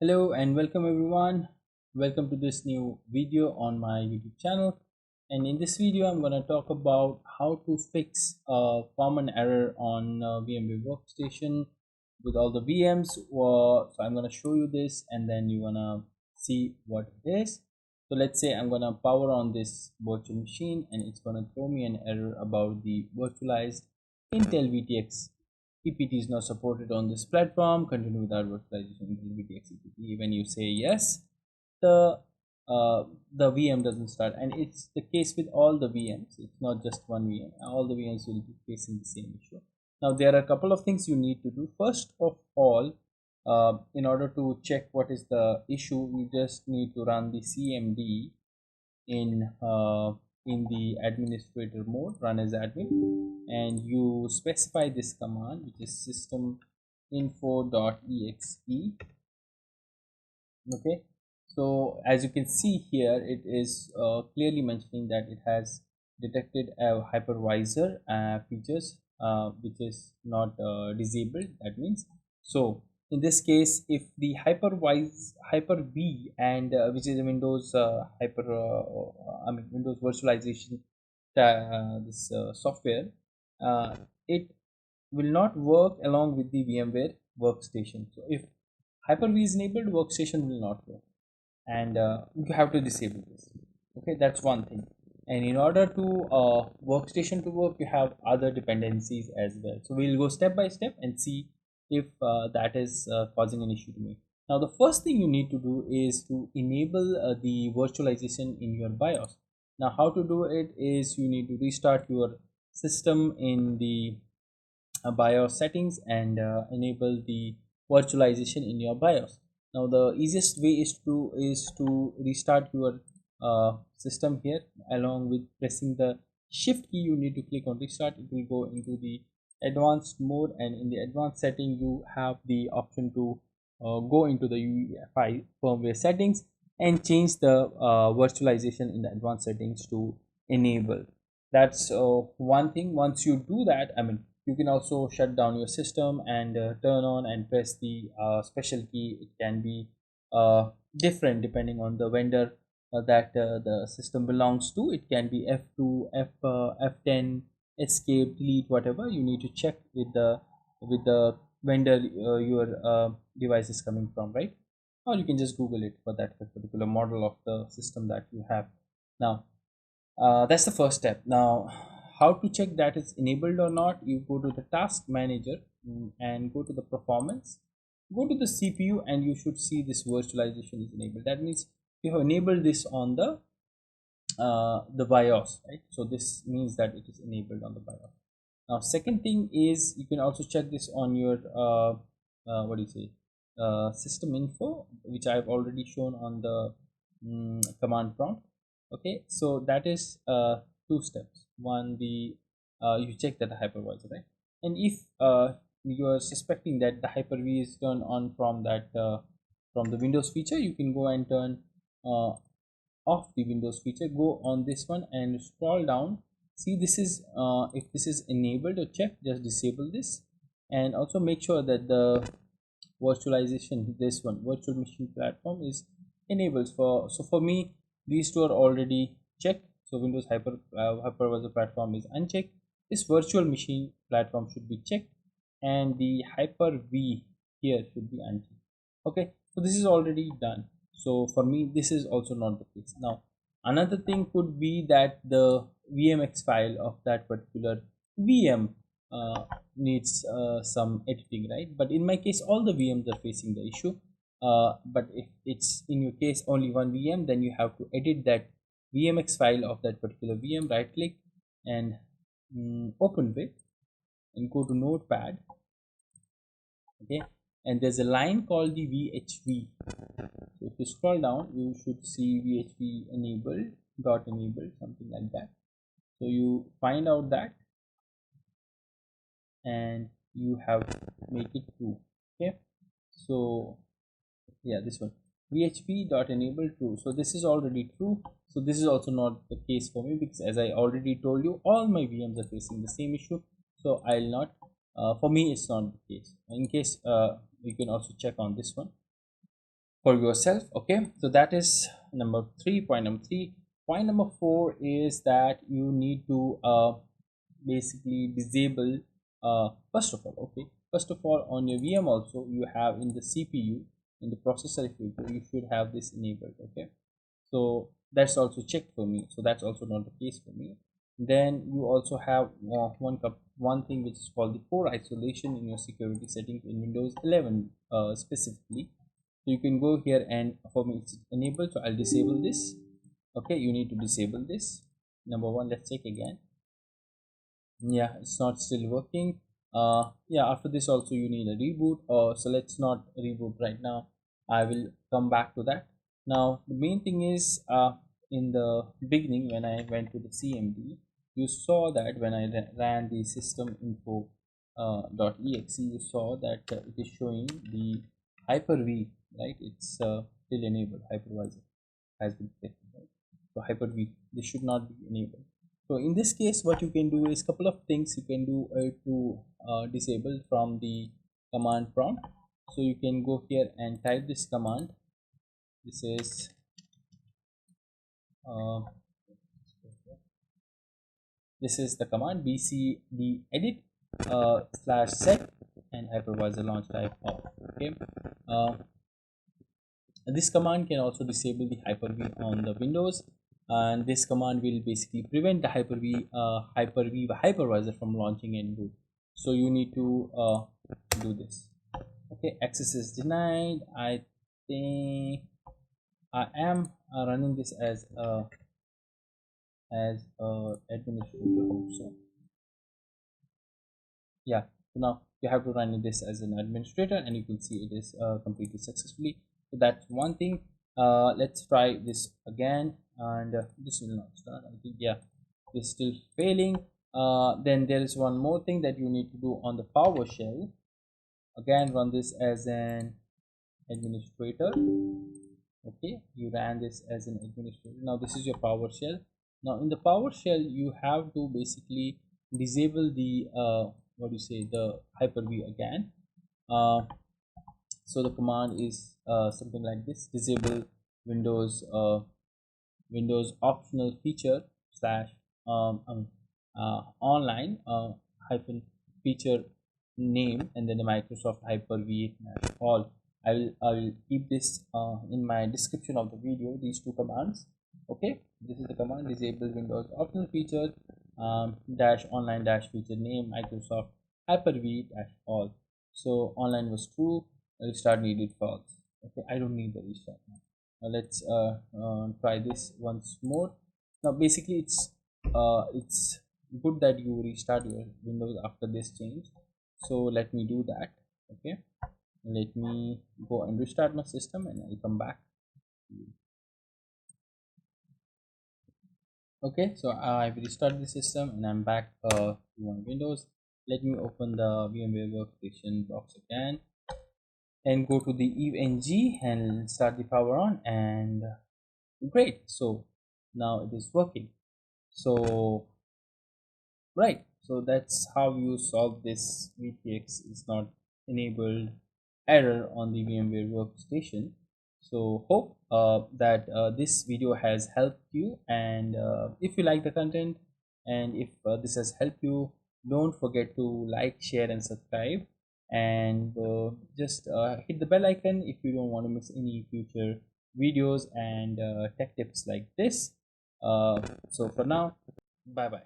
Hello and welcome everyone. Welcome to this new video on my YouTube channel. And in this video, I'm going to talk about how to fix a common error on VMware Workstation with all the VMs. So I'm going to show you this and then you're going to see what it is. So let's say I'm going to power on this virtual machine and it's going to throw me an error about the virtualized Intel VTX EPT is not supported on this platform. Continue with our virtualization Intel VTX EPT. When you say yes, the the VM doesn't start, and it's the case with all the VMs. It's not just one VM. All the VMs will be facing the same issue. Now there are a couple of things you need to do. First of all, in order to check what is the issue, you just need to run the CMD in the administrator mode, run as admin, and you specify this command, which is system info.exe. Okay, so as you can see here, it is clearly mentioning that it has detected a hypervisor features which is not disabled. That means, so in this case, if the hyper-v and which is a Windows Windows virtualization this software, it will not work along with the VMware workstation. So if Hyper-V is enabled, workstation will not work, and you have to disable this. Okay, that's one thing. And in order to workstation to work, you have other dependencies as well. So we'll go step by step and see if that is causing an issue to me. Now the first thing you need to do is to enable the virtualization in your BIOS. Now how to do it is you need to restart your system in the BIOS settings and enable the virtualization in your BIOS. Now the easiest way is to restart your system here. Along with pressing the shift key, you need to click on restart. It will go into the advanced mode, and in the advanced setting you have the option to go into the UEFI firmware settings and change the virtualization in the advanced settings to enable. That's one thing. Once you do that, you can also shut down your system and turn on and press the special key. It can be different depending on the vendor that the system belongs to. It can be F2, F10, escape, delete, whatever. You need to check with the vendor your device is coming from, right? Or you can just Google it for that particular model of the system that you have. Now that's the first step. Now how to check that it's enabled or not? You go to the task manager and go to the performance, go to the CPU, and you should see this virtualization is enabled. That means you have enabled this on the BIOS, right? So this means that it is enabled on the BIOS. Now second thing is you can also check this on your what do you say, system info, which I have already shown on the command prompt. Okay, so that is two steps. One, the you check that the hypervisor, right? And if you are suspecting that the Hyper-V is turned on from that from the Windows feature, you can go and turn off the Windows feature. Go on this one and scroll down. See, this is if this is enabled or checked, just disable this, and also make sure that the virtualization, this one, virtual machine platform, is enabled. For me, these two are already checked. So Windows hypervisor platform is unchecked. This virtual machine platform should be checked, and the Hyper-V here should be unchecked. Okay, so this is already done. So for me, this is also not the case. Now another thing could be that the VMX file of that particular VM needs some editing, right? But in my case, all the VMs are facing the issue. But if it's in your case only one VM, then you have to edit that VMX file of that particular VM. Right click and open with, and go to notepad. Okay, and there's a line called the VHV. So if you scroll down, you should see VHV enabled, dot enabled, something like that. So you find out that, and you have to make it true. Okay, so yeah, this one, VHV.enable true. So this is already true. So this is also not the case for me, because as I already told you, all my VMs are facing the same issue. So I'll not for me it's not the case. In case you can also check on this one. for yourself. Okay, so that is number 3. Point number 3. Point number 4 is that you need to basically disable, first of all, okay, first of all, on your VM also you have in the CPU, in the processor, if you should have this enabled. Okay, so that's also checked for me, so that's also not the case for me. Then you also have one thing which is called the core isolation in your security settings in Windows 11 specifically. So you can go here, and for me it's enabled, so I'll disable this. Okay, you need to disable this. Number 1, let's check again. Yeah, it's not still working. Yeah, after this also you need a reboot, so let's not reboot right now. I will come back to that. Now the main thing is, in the beginning when I went to the CMD, you saw that when I ran the system info .exe, you saw that it is showing the Hyper-V, right? It's still enabled. Hypervisor has been detected, right? So Hyper-V, this should not be enabled. So in this case, what you can do is couple of things you can do to disable from the command prompt. So you can go here and type this command. This is uh, the command bcdedit /set and hypervisor launch type off. Okay, uh, this command can also disable the Hyper-V on the Windows, and this command will basically prevent the Hyper-V hypervisor from launching and boot. So you need to do this. Okay, access is denied. I think I am running this as administrator also. Yeah, so now you have to run this as an administrator, and you can see it is completed successfully. So that's one thing. Let's try this again, and this will not start. I think, yeah, it's still failing. Then there is one more thing that you need to do on the PowerShell. Again, run this as an administrator. Okay, you ran this as an administrator. Now this is your PowerShell. Now in the PowerShell you have to basically disable the what do you say, the Hyper-V again. So the command is something like this: disable windows windows optional feature slash online hyphen feature name, and then the Microsoft Hyper-V all. I will keep this in my description of the video, these two commands. Okay, this is the command: disable windows optional feature dash online dash feature name Microsoft Hyper-V dash all. So online was true, restart needed false. Okay, I don't need the restart now. Let's try this once more. Now basically it's good that you restart your Windows after this change, so let me do that. Okay, let me go and restart my system, and I'll come back. Okay, so I've restarted the system and I'm back to my Windows. Let me open the VMware workstation box again and go to the ENG and start the power on, and great, so now it is working. So right, so that's how you solve this VTX is not enabled error on the VMware workstation. So hope that this video has helped you, and if you like the content, and if this has helped you, don't forget to like, share and subscribe, and just hit the bell icon if you don't want to miss any future videos and tech tips like this. So for now, bye bye.